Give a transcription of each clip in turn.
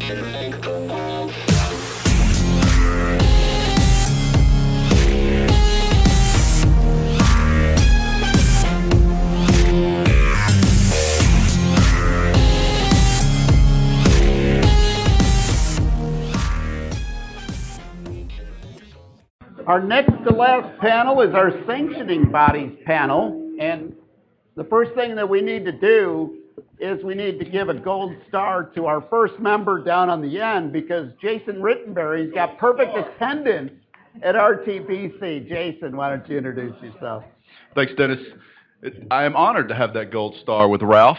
Our next to last panel is our sanctioning bodies panel, and the first thing that we need to do is we need to give a gold star to our first member down on the end, because Jason Rittenberry's got perfect attendance at RTBC. Jason, why don't you introduce yourself? Thanks, Dennis. I am honored to have that gold star with Ralph,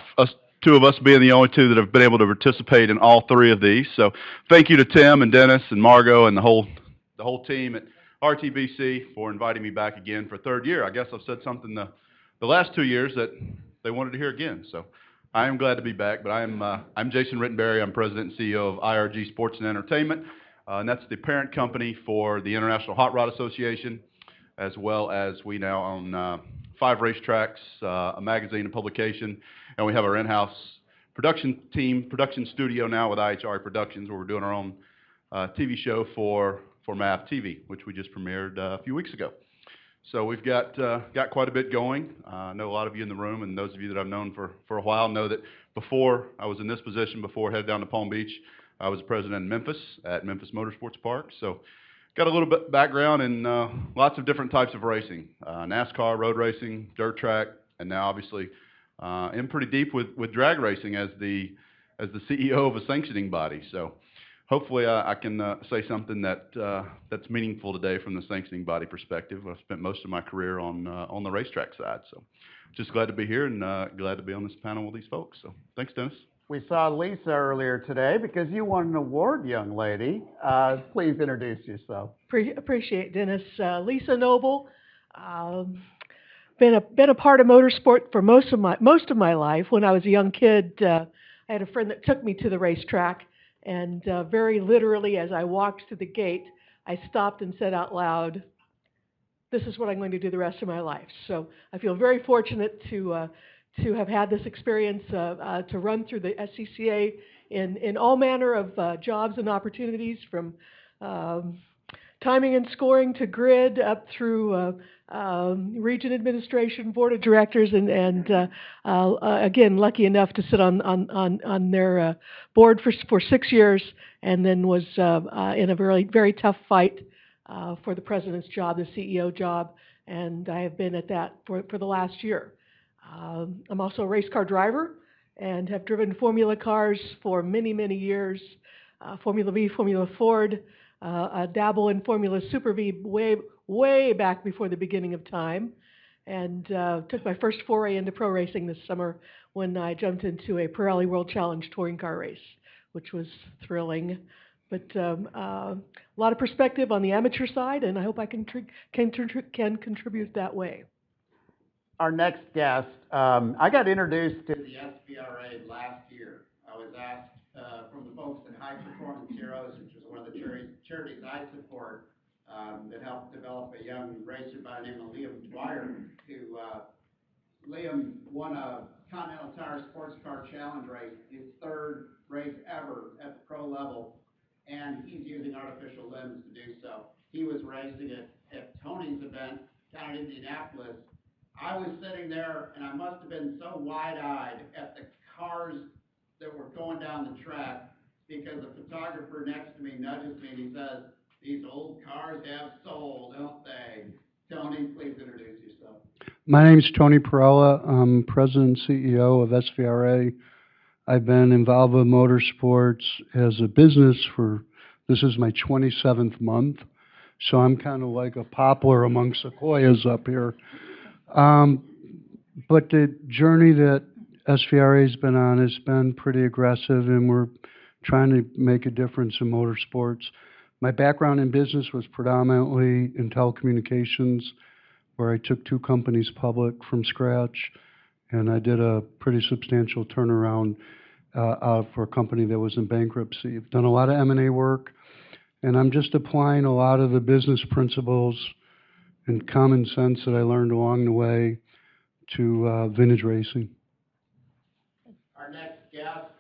two of us being the only two that have been able to participate in all three of these. So thank you to Tim and Dennis and Margot and the whole team at RTBC for inviting me back again for a third year. I guess I've said something the last 2 years that they wanted to hear again. So I am glad to be back. But I'm Jason Rittenberry. I'm President and CEO of IRG Sports and Entertainment, and that's the parent company for the International Hot Rod Association, as well as we now own 5 racetracks, a magazine and publication, and we have our in-house production studio now with IHR Productions, where we're doing our own TV show for MAV TV, which we just premiered a few weeks ago. So we've got quite a bit going. I know a lot of you in the room, and those of you that I've known for a while know that before I was in this position, before I headed down to Palm Beach, I was president in Memphis at Memphis Motorsports Park. So got a little bit background in lots of different types of racing, NASCAR, road racing, dirt track, and now obviously in pretty deep with drag racing as the CEO of a sanctioning body. So hopefully I can say something that's meaningful today from the sanctioning body perspective. I've spent most of my career on the racetrack side. So just glad to be here and glad to be on this panel with these folks. So thanks, Dennis. We saw Lisa earlier today because you won an award, young lady. Please introduce yourself. Appreciate it, Dennis. Lisa Noble. Been a part of motorsport for most of my life. When I was a young kid, I had a friend that took me to the racetrack, and very literally, as I walked to the gate, I stopped and said out loud, "This is what I'm going to do the rest of my life." So I feel very fortunate to have had this experience to run through the SCCA in all manner of jobs and opportunities, from timing and scoring to grid up through region administration, board of directors, and again, lucky enough to sit on their board for 6 years, and then was in a very, very tough fight for the president's job, the CEO job, and I have been at that for the last year. I'm also a race car driver and have driven Formula cars for many, many years, Formula V, Formula Ford, dabble in Formula Super V way back before the beginning of time, and took my first foray into pro racing this summer when I jumped into a Pirelli World Challenge touring car race, which was thrilling. But a lot of perspective on the amateur side, and I hope I can contribute that way. Our next guest, I got introduced to the SVRA last year. I was asked from the folks at High Performance Heroes, which is one of the charities I support, that helped develop a young racer by the name of Liam Dwyer, who Liam won a Continental Tire Sports Car Challenge race, his third race ever at the pro level, and he's using artificial limbs to do so. He was racing at Tony's event down in Indianapolis. I was sitting there, and I must have been so wide-eyed at the cars that were going down the track, because the photographer next to me nudges me and he says, "These old cars have soul, don't they?" Tony, please introduce yourself. My name is Tony Perella. I'm President and CEO of SVRA. I've been involved with motorsports as a business this is my 27th month, so I'm kind of like a poplar among sequoias up here. But the journey that SVRA has been on has been pretty aggressive, and we're trying to make a difference in motorsports. My background in business was predominantly in telecommunications, where I took 2 companies public from scratch, and I did a pretty substantial turnaround for a company that was in bankruptcy. I've done a lot of M&A work, and I'm just applying a lot of the business principles and common sense that I learned along the way to vintage racing. Our next guest,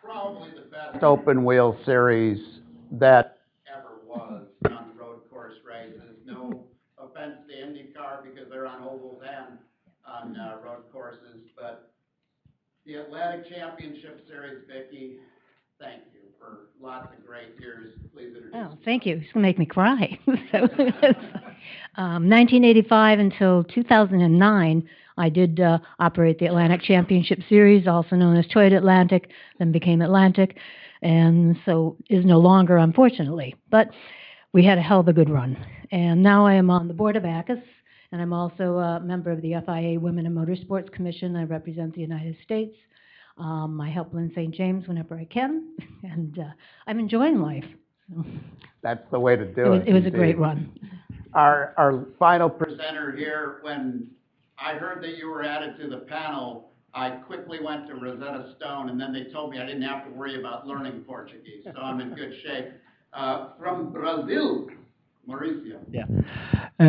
probably the best open wheel series that ever was on road course races. No offense to IndyCar because they're on ovals and on road courses, but the Atlantic Championship Series, Vicki, thank you for lots of great years. Please introduce yourself. Thank you. It's going to make me cry. 1985 until 2009, I did operate the Atlantic Championship Series, also known as Toyota Atlantic, then became Atlantic, and so is no longer, unfortunately. But we had a hell of a good run. And now I am on the board of ACUS, and I'm also a member of the FIA Women in Motorsports Commission. I represent the United States. I help Lynn St. James whenever I can, and I'm enjoying life. So That's the way to do it. It was a great run. Our final presenter here, when I heard that you were added to the panel, I quickly went to Rosetta Stone, and then they told me I didn't have to worry about learning Portuguese, so I'm in good shape. From Brazil, Mauricio. Yeah.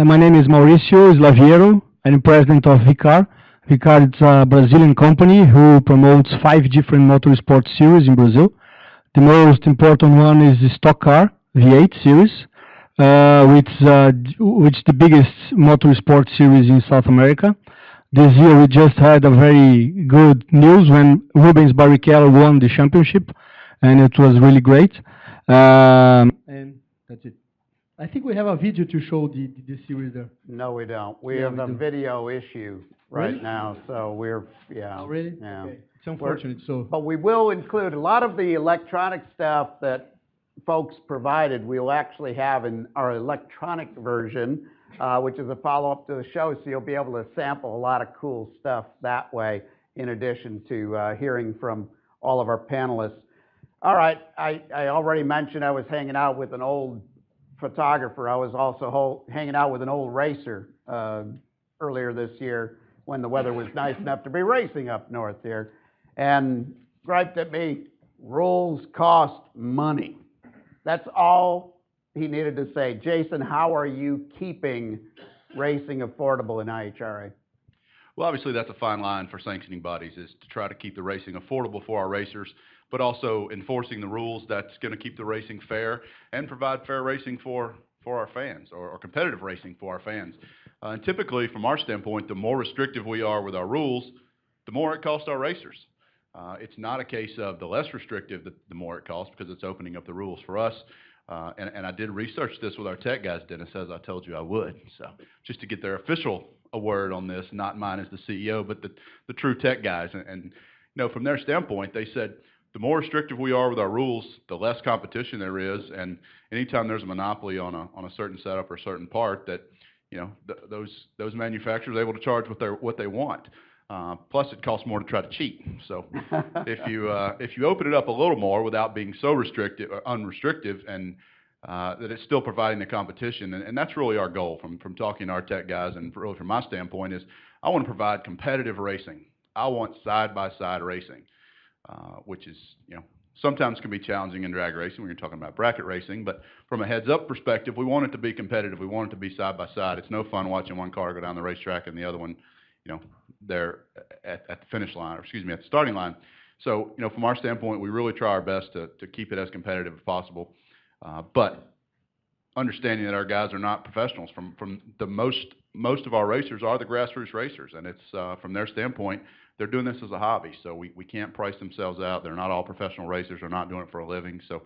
My name is Mauricio Slaviero. I'm president of Vicar. Vicar is a Brazilian company who promotes 5 different motorsport series in Brazil. The most important one is the Stock Car V8 series, which is the biggest motorsport series in South America. This year we just had a very good news when Rubens Barrichello won the championship, and it was really great. And that's it. I think we have a video to show the series there. No, we don't. We have a video issue right now, so we're, Oh, really? Yeah. Okay. It's unfortunate, But we will include a lot of the electronic stuff that folks provided. We'll actually have in our electronic version, which is a follow-up to the show, so you'll be able to sample a lot of cool stuff that way, in addition to hearing from all of our panelists. All right, I already mentioned I was hanging out with an old photographer. I was also hanging out with an old racer earlier this year when the weather was nice enough to be racing up north here, and griped at me, rules cost money. That's all he needed to say. Jason, how are you keeping racing affordable in IHRA? Well, obviously that's a fine line for sanctioning bodies, is to try to keep the racing affordable for our racers, but also enforcing the rules that's going to keep the racing fair and provide fair racing for our fans, or competitive racing for our fans. And typically, from our standpoint, the more restrictive we are with our rules, the more it costs our racers. It's not a case of the less restrictive, the more it costs, because it's opening up the rules for us. And I did research this with our tech guys, Dennis, as I told you I would. So just to get their official word on this, not mine as the CEO, but the true tech guys. And you know, from their standpoint, they said the more restrictive we are with our rules, the less competition there is. And anytime there's a monopoly on a certain setup or a certain part, that you know those manufacturers are able to charge what they want. Plus, it costs more to try to cheat. So, if you open it up a little more without being so restrictive or unrestrictive, and that it's still providing the competition, and that's really our goal from talking to our tech guys, and really from my standpoint is I want to provide competitive racing. I want side-by-side racing, which is sometimes can be challenging in drag racing when you're talking about bracket racing. But from a heads-up perspective, we want it to be competitive. We want it to be side-by-side. It's no fun watching one car go down the racetrack and the other one, they're at the finish line, or excuse me, at the starting line. So, from our standpoint, we really try our best to keep it as competitive as possible. But understanding that our guys are not professionals, from the most of our racers are the grassroots racers, and it's from their standpoint, they're doing this as a hobby. So we can't price themselves out. They're not all professional racers. They're not doing it for a living. So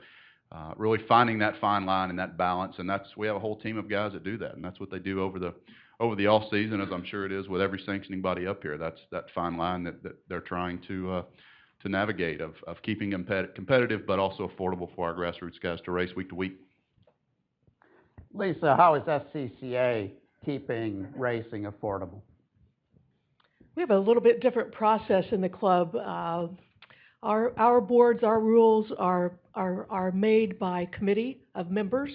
really finding that fine line and that balance, and we have a whole team of guys that do that, and that's what they do over the off season, as I'm sure it is with every sanctioning body up here. That's that fine line that they're trying to navigate of keeping competitive, but also affordable for our grassroots guys to race week to week. Lisa, how is SCCA keeping racing affordable? We have a little bit different process in the club. Our boards, our rules are made by committee of members.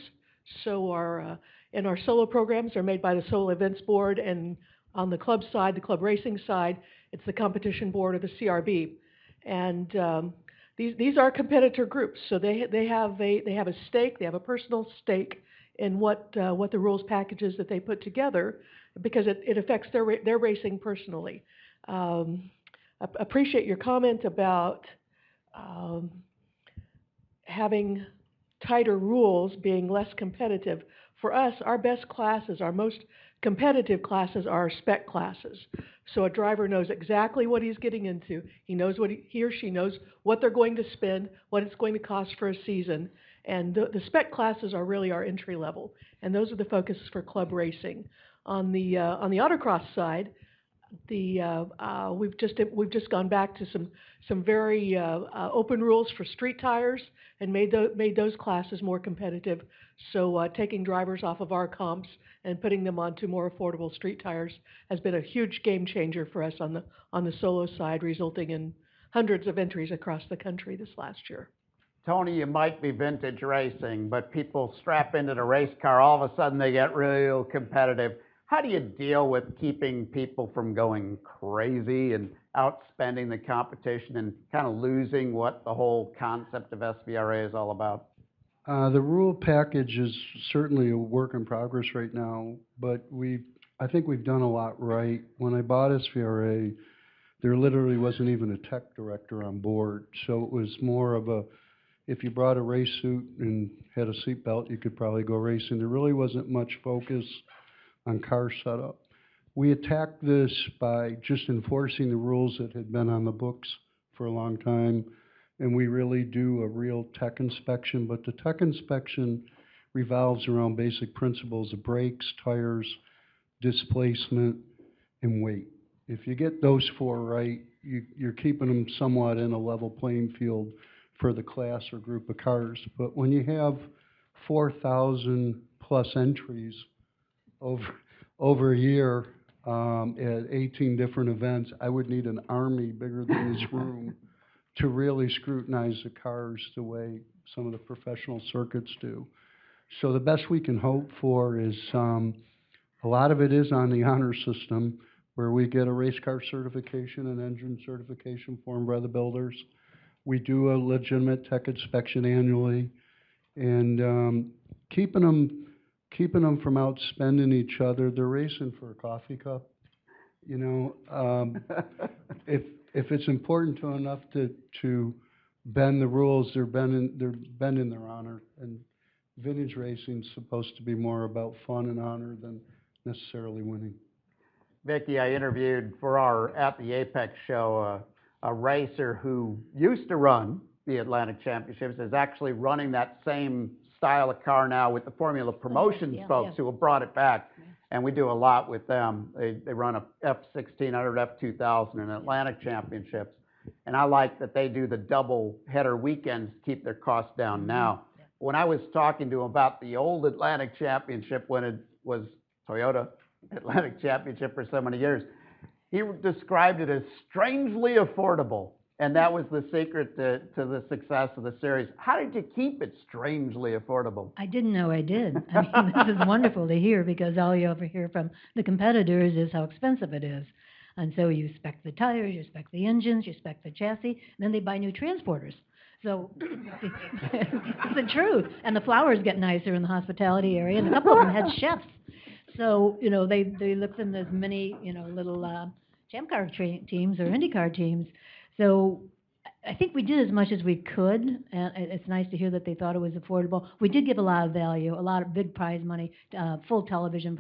So and our solo programs are made by the Solo Events Board, and on the club side, the club racing side, it's the competition board or the CRB. And these are competitor groups, so they have a stake, they have a personal stake in what the rules packages that they put together, because it affects their racing personally. Appreciate your comment about having tighter rules, being less competitive. For us, our best classes, our most competitive classes are our spec classes. So a driver knows exactly what he's getting into. He knows what he or she knows what they're going to spend, what it's going to cost for a season. And the spec classes are really our entry level. And those are the focuses for club racing. On the autocross side, we've just gone back to some very open rules for street tires and made those classes more competitive. So taking drivers off of our comps and putting them onto more affordable street tires has been a huge game changer for us on the solo side, resulting in hundreds of entries across the country this last year. Tony, you might be vintage racing, but people strap into the race car, all of a sudden they get real competitive. How do you deal with keeping people from going crazy and outspending the competition and kind of losing what the whole concept of SVRA is all about? The rule package is certainly a work in progress right now, but I think we've done a lot right. When I bought SVRA, there literally wasn't even a tech director on board, so it was more of a, if you brought a race suit and had a seatbelt, you could probably go racing. There really wasn't much focus on car setup. We attacked this by just enforcing the rules that had been on the books for a long time, and we really do a real tech inspection, but the tech inspection revolves around basic principles of brakes, tires, displacement, and weight. If you get those four right, you're keeping them somewhat in a level playing field for the class or group of cars. But when you have 4,000 plus entries over a year at 18 different events, I would need an army bigger than this room to really scrutinize the cars the way some of the professional circuits do. So the best we can hope for is a lot of it is on the honor system, where we get a race car certification and engine certification formed by the builders. We do a legitimate tech inspection annually, and keeping them from outspending each other. They're racing for a coffee cup. You know, if it's important to enough to bend the rules, they're bending their honor. And vintage racing's supposed to be more about fun and honor than necessarily winning. Vicki, I interviewed for our At the Apex show a racer who used to run the Atlantic Championships, is actually running that same style of car now with the Formula Promotions folks who have brought it back. And we do a lot with them. They run a F1600, F2000 in Atlantic Championships. And I like that they do the double header weekends to keep their costs down now. When I was talking to him about the old Atlantic Championship when it was Toyota Atlantic Championship for so many years, he described it as strangely affordable. And that was the secret to the success of the series. How did you keep it strangely affordable? I didn't know I did. I mean, this is wonderful to hear, because all you ever hear from the competitors is how expensive it is. And so you spec the tires, you spec the engines, you spec the chassis, and then they buy new transporters. So it's the truth. And the flowers get nicer in the hospitality area, and a couple of them had chefs. So, you know, they looked in as many, you know, little Champ Car teams or IndyCar teams. So I think we did as much as we could, and it's nice to hear that they thought it was affordable. We did give a lot of value, a lot of big prize money, full television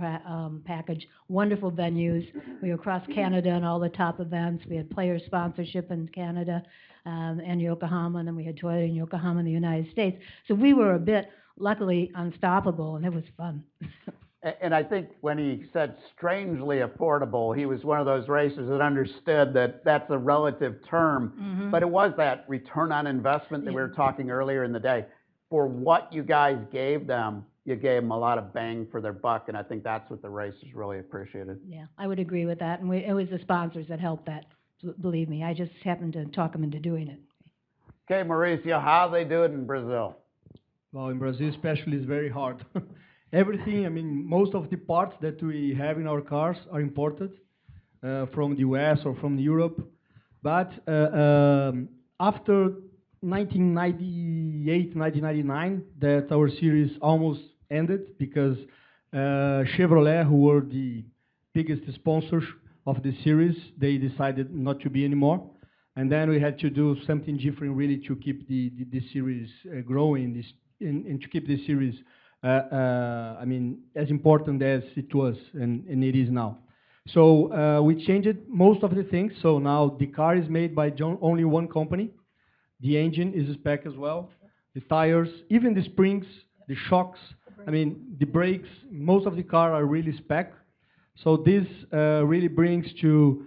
package, wonderful venues. We were across Canada and all the top events. We had player sponsorship in Canada and Yokohama, and then we had Toyota in Yokohama in the United States. So we were a bit, luckily, unstoppable, and it was fun. And I think when he said strangely affordable, he was one of those racers that understood that that's a relative term. But it was that return on investment that we were talking earlier in the day. For what you guys gave them, you gave them a lot of bang for their buck, and I think that's what the racers really appreciated. Yeah, I would agree with that. And it was the sponsors that helped that, believe me. I just happened to talk them into doing it. Okay, Mauricio, how they do it in Brazil? Well, in Brazil especially, it's very hard. Everything, I mean, most of the parts that we have in our cars are imported from the US or from Europe. But after 1998, 1999, that our series almost ended, because Chevrolet, who were the biggest sponsors of the series, they decided not to be anymore. And then we had to do something different really to keep the series growing, and to keep the series, I mean, as important as it was and it is now. So we changed most of the things. So now the car is made by only one company. The engine is spec as well. The tires, even the springs, the shocks, I mean, the brakes, most of the car are really spec. So this really brings to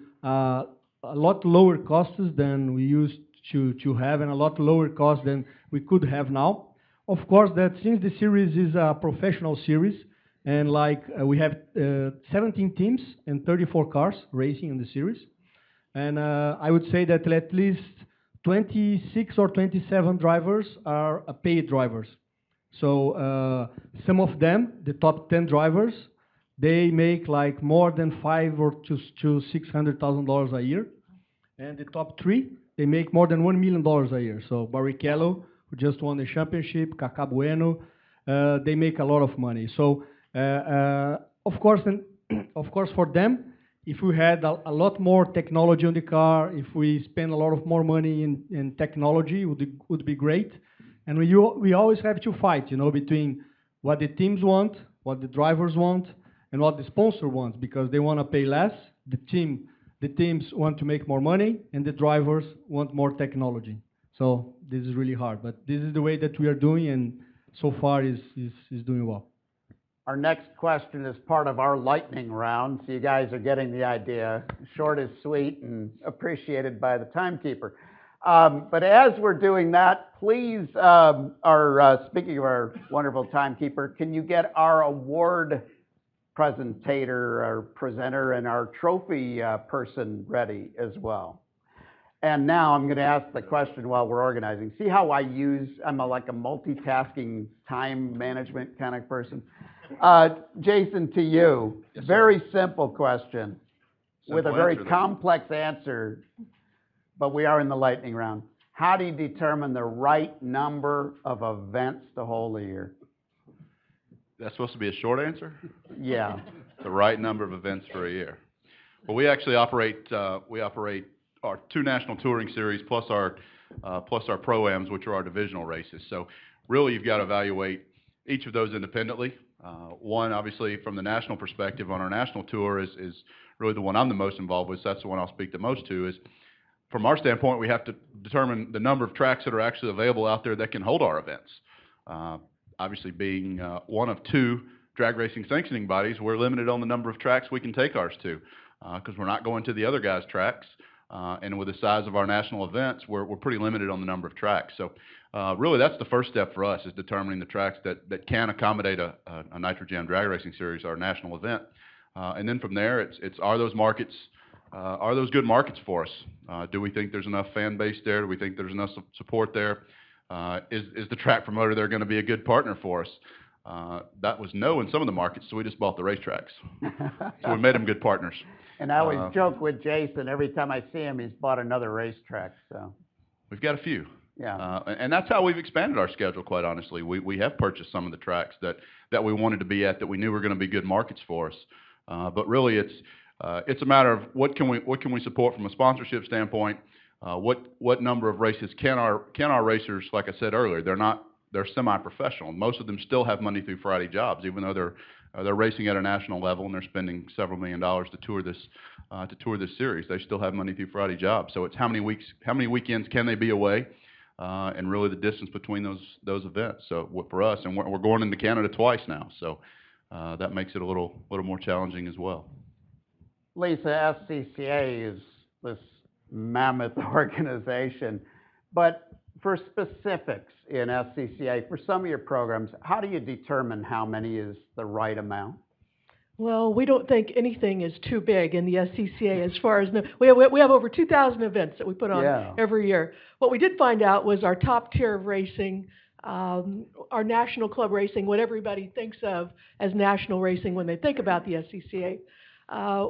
a lot lower costs than we used to have, and a lot lower cost than we could have now. Of course, that since the series is a professional series, and like we have 17 teams and 34 cars racing in the series, and I would say that at least 26 or 27 drivers are paid drivers. So some of them, the top 10 drivers, they make like more than $500,000 or to $600,000 a year, and the top 3, they make more than $1 million a year. So Barrichello, who just won the championship, Caca Bueno, they make a lot of money. So of course, for them, if we had a lot more technology on the car, if we spend a lot of more money in technology, would be great. And we always have to fight, you know, between what the teams want, what the drivers want, and what the sponsor wants, because they want to pay less. The teams want to make more money, and the drivers want more technology. So this is really hard, but this is the way that we are doing, and so far is doing well. Our next question is part of our lightning round, so you guys are getting the idea. Short is sweet and appreciated by the timekeeper. But as we're doing that, please, speaking of our wonderful timekeeper, can you get our award presenter and our trophy person ready as well? And now I'm going to ask the question while we're organizing. See how I'm like a multitasking time management kind of person. Jason, to you, yes, very simple question with a very complex answer, but we are in the lightning round. How do you determine the right number of events to hold a year? That's supposed to be a short answer? Yeah. The right number of events for a year. Well, we actually operate our 2 national touring series plus our Pro-Ams, which are our divisional races. So really you've got to evaluate each of those independently. One, obviously, from the national perspective on our national tour is really the one I'm the most involved with, so that's the one I'll speak the most to, is from our standpoint, we have to determine the number of tracks that are actually available out there that can hold our events. Obviously, being one of 2 drag racing sanctioning bodies, we're limited on the number of tracks we can take ours to, because we're not going to the other guys' tracks. And with the size of our national events, we're pretty limited on the number of tracks. So really that's the first step for us, is determining the tracks that can accommodate a Nitro Jam drag racing series, our national event. And then from there, it's are those good markets for us? Do we think there's enough fan base there? Do we think there's enough support there? Is the track promoter there going to be a good partner for us? That was no in some of the markets, so we just bought the racetracks. So we made them good partners. And I always joke with Jason, every time I see him, he's bought another racetrack. So we've got a few. Yeah. And that's how we've expanded our schedule, quite honestly. We have purchased some of the tracks that we wanted to be at, that we knew were going to be good markets for us. But really it's a matter of what can we support from a sponsorship standpoint? What number of races can our racers, like I said earlier, they're semi-professional. Most of them still have Monday through Friday jobs, even though they're racing at a national level and they're spending several $1 million to tour this series. They still have Monday through Friday jobs. So it's how many weekends can they be away, and really the distance between those events. So for us, and we're going into Canada twice now, so that makes it a little more challenging as well. Lisa, SCCA is this mammoth organization, but for specifics in SCCA, for some of your programs, how do you determine how many is the right amount? Well, we don't think anything is too big in the SCCA as far as we have over 2,000 events that we put on every year. What we did find out was our top tier of racing, our national club racing, what everybody thinks of as national racing when they think about the SCCA,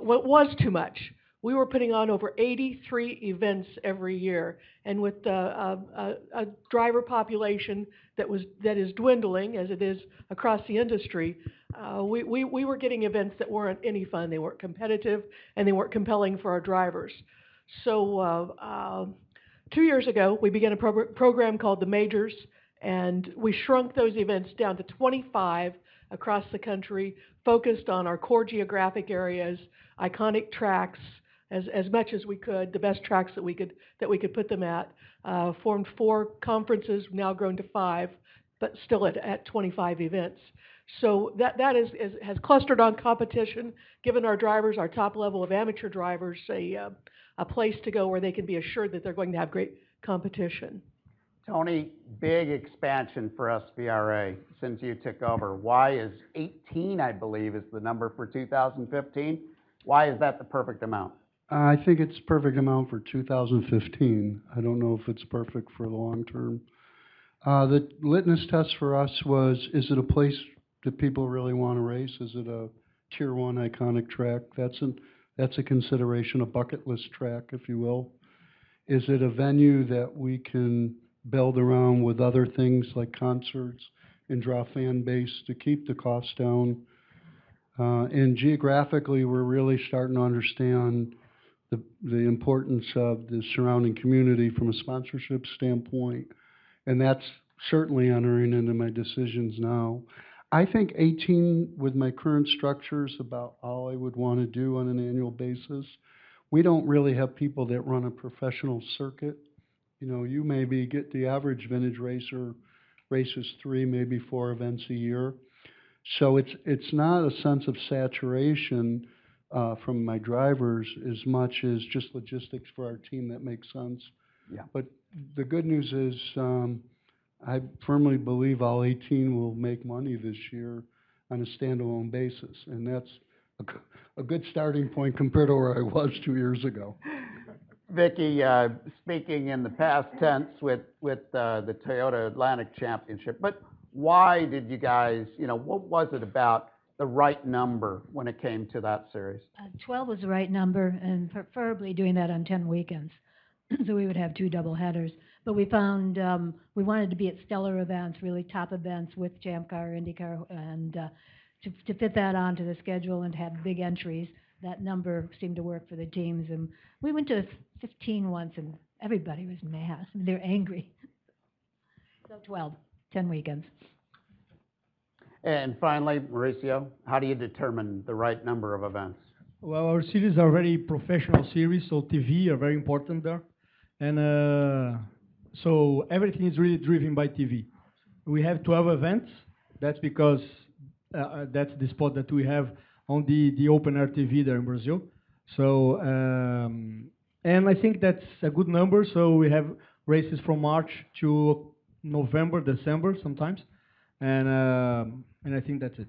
what was too much. We were putting on over 83 events every year, and with a driver population that is dwindling as it is across the industry, we were getting events that weren't any fun. They weren't competitive, and they weren't compelling for our drivers. So 2 years ago, we began a program called the Majors, and we shrunk those events down to 25 across the country, focused on our core geographic areas, iconic tracks, as much as we could, the best tracks that we could put them at. Formed 4 conferences, now grown to 5, but still at 25 events. So that has clustered on competition, given our drivers, our top level of amateur drivers, a place to go where they can be assured that they're going to have great competition. Tony, big expansion for SVRA since you took over. Why is 18, I believe, is the number for 2015? Why is that the perfect amount? I think it's perfect amount for 2015. I don't know if it's perfect for the long term. The litmus test for us was, is it a place that people really want to race? Is it a Tier 1 iconic track? That's a consideration, a bucket list track, if you will. Is it a venue that we can build around with other things like concerts and draw fan base to keep the costs down? And geographically, we're really starting to understand the importance of the surrounding community from a sponsorship standpoint, and that's certainly entering into my decisions now. I think 18 with my current structure is about all I would want to do on an annual basis. We don't really have people that run a professional circuit. You know, you maybe get the average vintage racer races 3, maybe 4 events a year. So it's not a sense of saturation from my drivers as much as just logistics for our team that makes sense. Yeah. But the good news is I firmly believe all 18 will make money this year on a standalone basis, and that's a good starting point compared to where I was 2 years ago. Vicki, speaking in the past tense with the Toyota Atlantic Championship, but why did you guys, what was it about the right number when it came to that series? 12 was the right number, and preferably doing that on 10 weekends. So we would have 2 double headers. But we found we wanted to be at stellar events, really top events with Champ Car, IndyCar, and to fit that onto the schedule and have big entries. That number seemed to work for the teams. And we went to 15 once, and everybody was mad. They're angry. So 12, 10 weekends. And finally, Mauricio, how do you determine the right number of events? Well, our series are very professional series, so TV are very important there. And so everything is really driven by TV. We have 12 events. That's because that's the spot that we have on the open air TV there in Brazil. So, and I think that's a good number. So we have races from March to November, December sometimes. And I think that's it.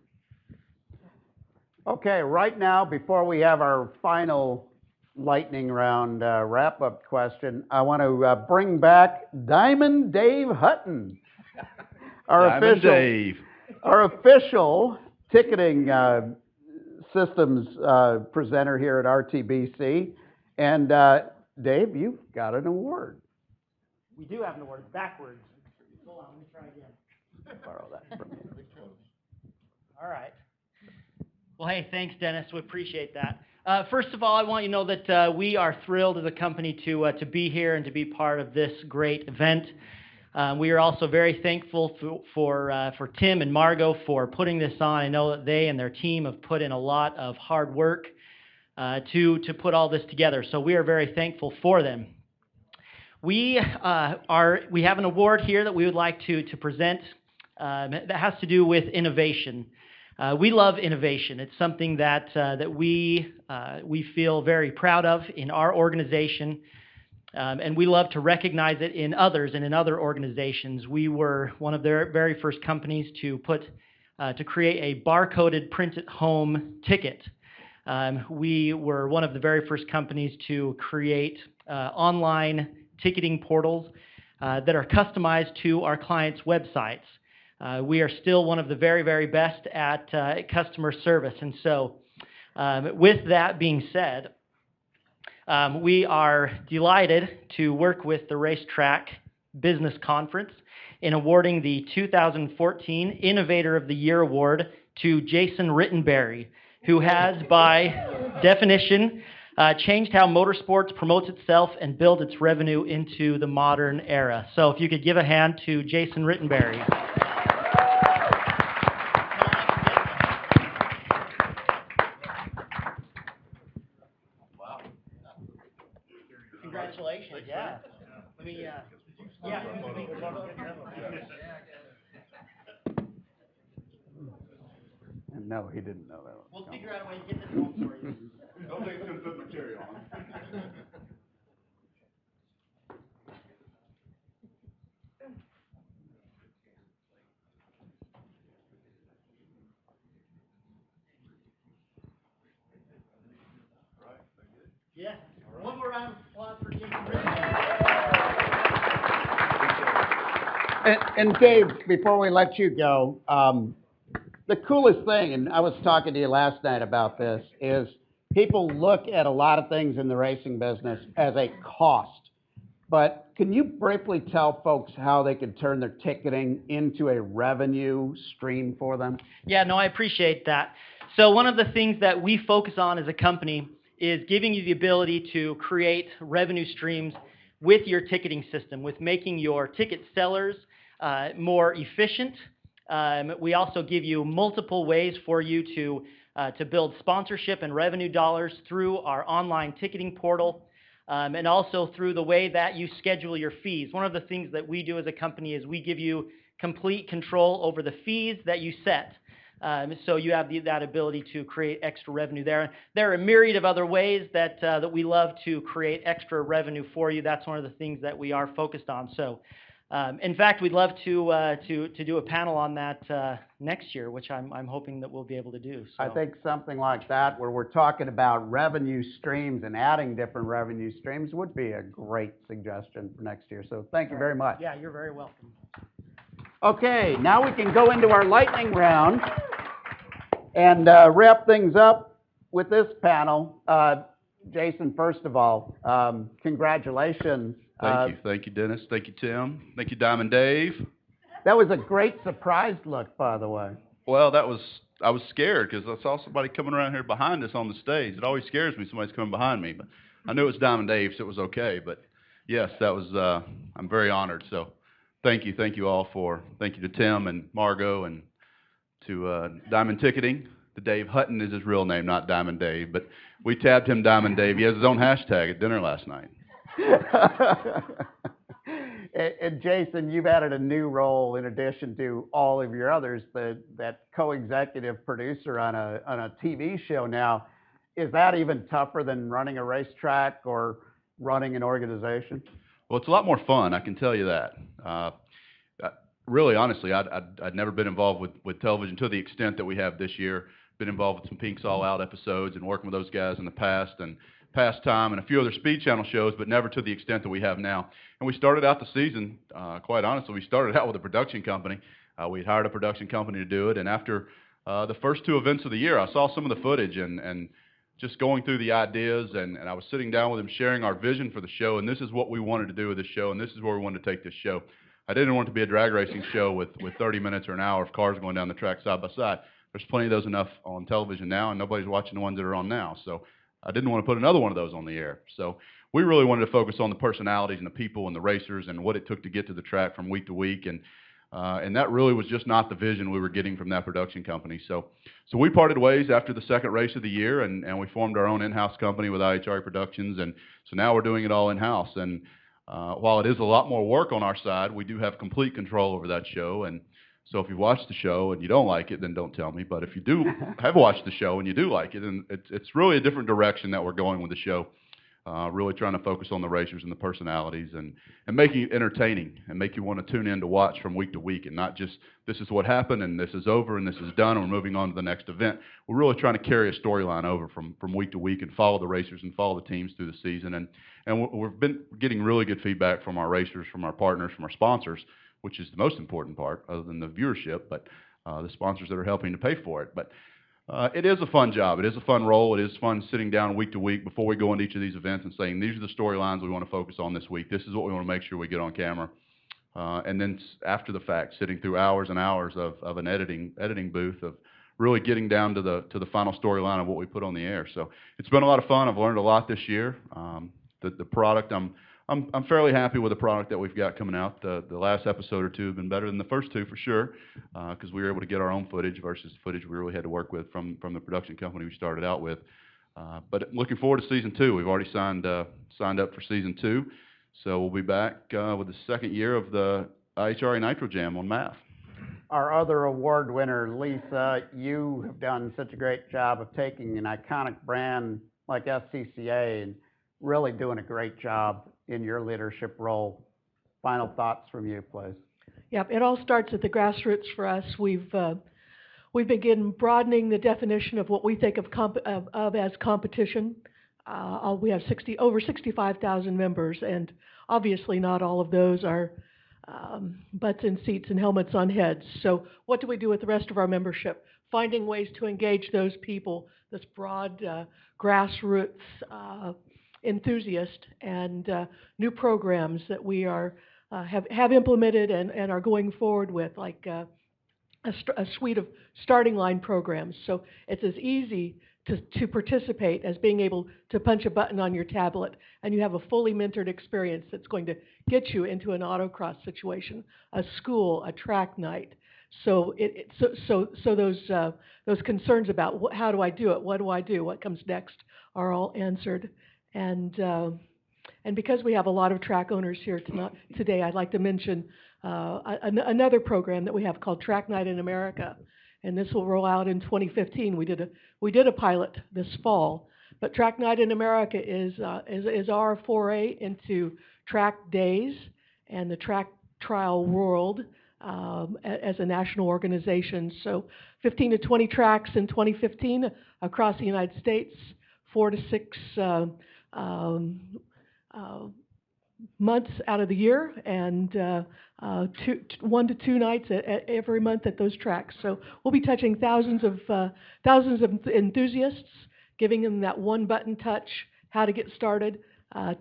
Okay, right now, before we have our final lightning round wrap-up question, I want to bring back Diamond Dave Hutton, our official ticketing systems presenter here at RTBC. And Dave, you've got an award. We do have an award. Backwards. Hold on, let me try again. Borrow that from you. All right. Well, hey, thanks, Dennis. We appreciate that. First of all, I want you to know that we are thrilled as a company to be here and to be part of this great event. We are also very thankful for Tim and Margot for putting this on. I know that they and their team have put in a lot of hard work to put all this together. So we are very thankful for them. We have an award here that we would like to present that has to do with innovation. We love innovation. It's something that we feel very proud of in our organization, and we love to recognize it in others and in other organizations. We were one of their very first companies to create a barcoded print-at-home ticket. We were one of the very first companies to create online ticketing portals that are customized to our clients' websites. We are still one of the very, very best at customer service. And so with that being said, we are delighted to work with the Racetrack Business Conference in awarding the 2014 Innovator of the Year Award to Jason Rittenberry, who has, by definition, changed how motorsports promotes itself and builds its revenue into the modern era. So if you could give a hand to Jason Rittenberry. Congratulations, yeah. Let me, yeah. No, he didn't know that. We'll figure out a way to get this home for you. Don't think it's going to put my cherry on. Yeah. One more round of applause for Jason Rittenberry. And Dave, before we let you go, the coolest thing, and I was talking to you last night about this, is people look at a lot of things in the racing business as a cost. But can you briefly tell folks how they can turn their ticketing into a revenue stream for them? Yeah, no, I appreciate that. So one of the things that we focus on as a company is giving you the ability to create revenue streams with your ticketing system, with making your ticket sellers more efficient. We also give you multiple ways for you to build sponsorship and revenue dollars through our online ticketing portal, and also through the way that you schedule your fees. One of the things that we do as a company is we give you complete control over the fees that you set. So you have that ability to create extra revenue there. There are a myriad of other ways that we love to create extra revenue for you. That's one of the things that we are focused on. So, in fact, we'd love to do a panel on that next year, which I'm hoping that we'll be able to do. So. I think something like that, where we're talking about revenue streams and adding different revenue streams, would be a great suggestion for next year. So thank you very much. Yeah, you're very welcome. Okay, now we can go into our lightning round and wrap things up with this panel. Jason, first of all, congratulations. Thank you, Dennis. Thank you, Tim. Thank you, Diamond Dave. That was a great surprise look, by the way. Well, I was scared because I saw somebody coming around here behind us on the stage. It always scares me somebody's coming behind me, but I knew it was Diamond Dave, so it was okay. But yes, that was, I'm very honored. So thank you all thank you to Tim and Margot and to Diamond Ticketing. The Dave Hutton is his real name, not Diamond Dave, but we tabbed him Diamond Dave. He has his own hashtag at dinner last night. And Jason, you've added a new role in addition to all of your others, that co-executive producer on a TV show now. Is that even tougher than running a racetrack or running an organization? Well, it's a lot more fun, I can tell you that. Really, honestly, I'd never been involved with television to the extent that we have this year. Been involved with some Pinks All Out episodes and working with those guys in the past, and Pastime and a few other Speed Channel shows, but never to the extent that we have now. And we started out the season, quite honestly, we started out with a production company. We hired a production company to do it, and after the first two events of the year, I saw some of the footage and just going through the ideas, and I was sitting down with them sharing our vision for the show, and this is what we wanted to do with this show, and this is where we wanted to take this show. I didn't want it to be a drag racing show with 30 minutes or an hour of cars going down the track side by side. There's plenty of those enough on television now, and nobody's watching the ones that are on now. So I didn't want to put another one of those on the air. So we really wanted to focus on the personalities and the people and the racers and what it took to get to the track from week to week. And that really was just not the vision we were getting from that production company. So we parted ways after the second race of the year, and we formed our own in-house company with IHRA Productions. And so now we're doing it all in-house. And while it is a lot more work on our side, we do have complete control over that show. And so if you watch the show and you don't like it, then don't tell me. But if you do have watched the show and you do like it, then it's really a different direction that we're going with the show. Really trying to focus on the racers and the personalities and making it entertaining and make you want to tune in to watch from week to week and not just this is what happened and this is over and this is done and we're moving on to the next event. We're really trying to carry a storyline over from week to week and follow the racers and follow the teams through the season. And we've been getting really good feedback from our racers, from our partners, from our sponsors, which is the most important part other than the viewership, but the sponsors that are helping to pay for it. But it is a fun job. It is a fun role. It is fun sitting down week to week before we go into each of these events and saying, these are the storylines we want to focus on this week. This is what we want to make sure we get on camera. And then after the fact, sitting through hours and hours of an editing booth of really getting down to the final storyline of what we put on the air. So it's been a lot of fun. I've learned a lot this year. The product, I'm fairly happy with the product that we've got coming out. The last episode or two have been better than the first two for sure, because we were able to get our own footage versus footage we really had to work with from the production company we started out with. But looking forward to season 2. We've already signed up for season 2, so we'll be back with the second year of the IHRA Nitro Jam on math. Our other award winner, Lisa, you have done such a great job of taking an iconic brand like SCCA and really doing a great job in your leadership role. Final thoughts from you, please. Yep, it all starts at the grassroots for us. We've begun broadening the definition of what we think of as competition. We have over 65,000 members, and obviously not all of those are butts in seats and helmets on heads. So what do we do with the rest of our membership? Finding ways to engage those people, this broad grassroots enthusiast, and new programs that we have implemented and are going forward with, like a suite of starting line programs. So it's as easy to participate as being able to punch a button on your tablet, and you have a fully mentored experience that's going to get you into an autocross situation, a school, a track night. So those concerns about how do I do it, what do I do, what comes next, are all answered. And because we have a lot of track owners here today, I'd like to mention another program that we have called Track Night in America, and this will roll out in 2015. We did a pilot this fall, but Track Night in America is our foray into track days and the track trial world as a national organization. So 15 to 20 tracks in 2015 across the United States, 4 to 6 months out of the year, and 1 to 2 nights every month at those tracks. So we'll be touching thousands of enthusiasts, giving them that one button touch, how to get started,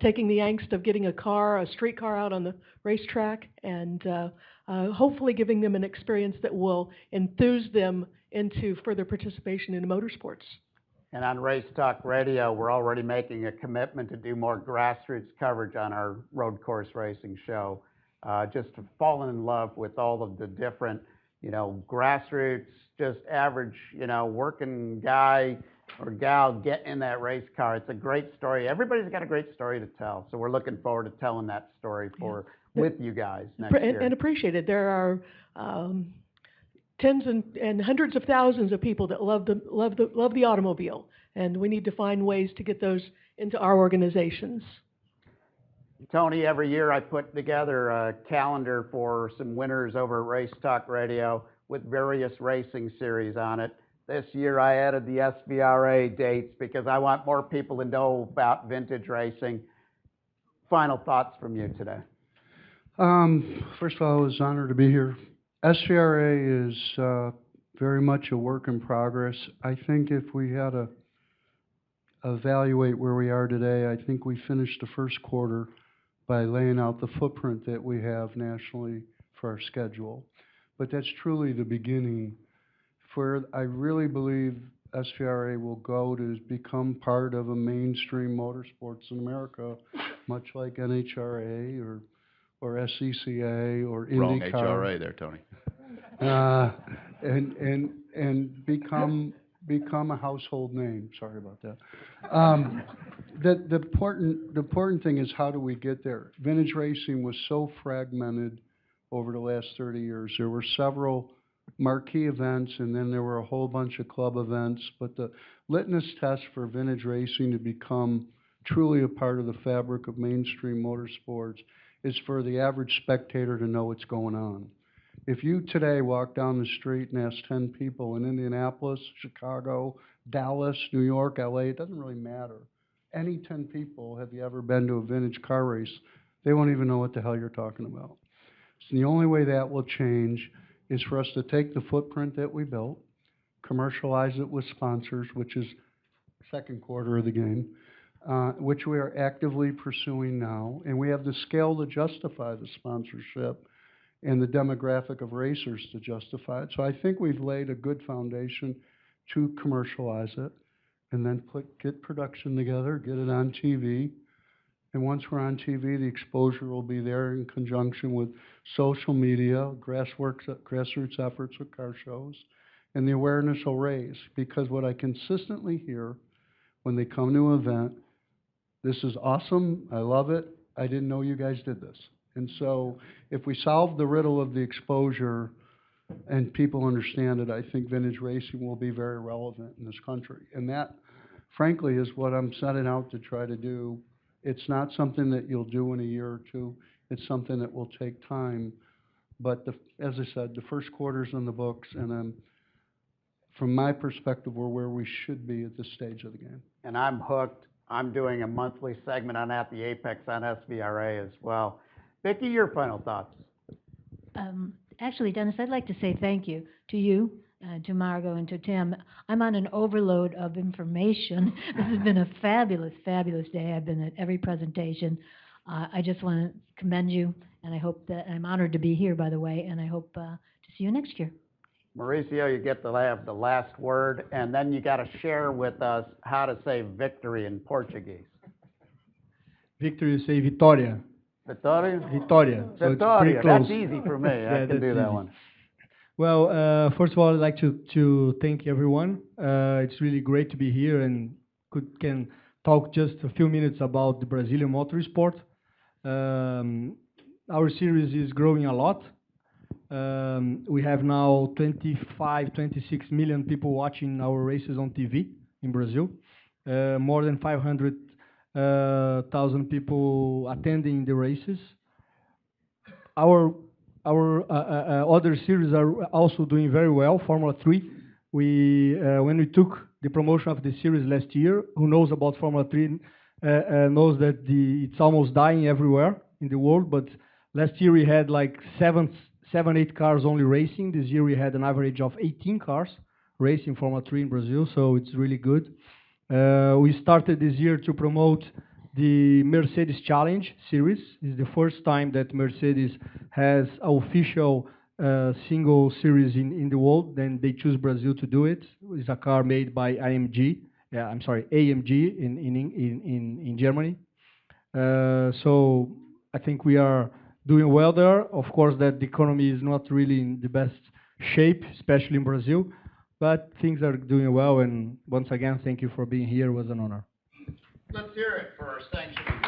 taking the angst of getting a street car out on the racetrack, and hopefully giving them an experience that will enthuse them into further participation in motorsports. And on Race Talk Radio, we're already making a commitment to do more grassroots coverage on our road course racing show. Just fallen in love with all of the different, grassroots, just average, working guy or gal get in that race car. It's a great story. Everybody's got a great story to tell. So we're looking forward to telling that story with you guys next year. And appreciate it. There are tens and hundreds of thousands of people that love the automobile, and we need to find ways to get those into our organizations. Tony, every year I put together a calendar for some winners over at Race Talk Radio with various racing series on it. This year I added the SVRA dates because I want more people to know about vintage racing. Final thoughts from you today. First of all, I was honored to be here. SVRA is very much a work in progress. I think if we had to evaluate where we are today, I think we finished the first quarter by laying out the footprint that we have nationally for our schedule. But that's truly the beginning. Where I really believe SVRA will go to become part of a mainstream motorsports in America, much like NHRA or SCCA or IndyCar. Wrong HRA there, Tony. And become a household name. Sorry about that. The important thing is, how do we get there? Vintage racing was so fragmented over the last 30 years. There were several marquee events, and then there were a whole bunch of club events. But the litmus test for vintage racing to become truly a part of the fabric of mainstream motorsports is for the average spectator to know what's going on. If you today walk down the street and ask 10 people in Indianapolis, Chicago, Dallas, New York, LA, it doesn't really matter. Any 10 people, have you ever been to a vintage car race? They won't even know what the hell you're talking about. So the only way that will change is for us to take the footprint that we built, commercialize it with sponsors, which is second quarter of the game, which we are actively pursuing now, and we have the scale to justify the sponsorship, and the demographic of racers to justify it. So I think we've laid a good foundation to commercialize it, and then get production together, get it on TV. And once we're on TV, the exposure will be there in conjunction with social media, grassroots efforts with car shows, and the awareness will raise. Because what I consistently hear when they come to an event, this is awesome, I love it, I didn't know you guys did this. And so if we solve the riddle of the exposure and people understand it, I think vintage racing will be very relevant in this country. And that, frankly, is what I'm setting out to try to do. It's not something that you'll do in a year or two. It's something that will take time. But as I said, the first quarter's in the books, and from my perspective, we're where we should be at this stage of the game. And I'm hooked. I'm doing a monthly segment on At the Apex on SVRA as well. Vicki, your final thoughts. Actually, Dennis, I'd like to say thank you to you, to Margot, and to Tim. I'm on an overload of information. This has been a fabulous, fabulous day. I've been at every presentation. I just want to commend you, and I hope that I'm honored to be here, by the way, and I hope to see you next year. Mauricio, you get to have the last word, and then you got to share with us how to say victory in Portuguese. Victory, you say Vitória. Vitória? Vitória. So it's pretty Vitória. close. That's easy for me. I can do that easy. one. Well, first of all, I'd like to thank everyone. It's really great to be here and can talk just a few minutes about the Brazilian motorsport. Our series is growing a lot. We have now 25, 26 million people watching our races on TV in Brazil. More than 500,000 people attending the races. Our other series are also doing very well. Formula 3. When we took the promotion of the series last year, who knows about Formula 3 knows that it's almost dying everywhere in the world. But last year we had like 8 cars only racing. This year we had an average of 18 cars racing Formula 3 in Brazil, so it's really good. We started this year to promote the Mercedes Challenge series. It's the first time that Mercedes has official single series in the world. Then they choose Brazil to do it. It's a car made by AMG in Germany. So I think we are doing well there. Of course, that the economy is not really in the best shape, especially in Brazil, but things are doing well. And once again, thank you for being here. It was an honor. Let's hear it for our sanctioning.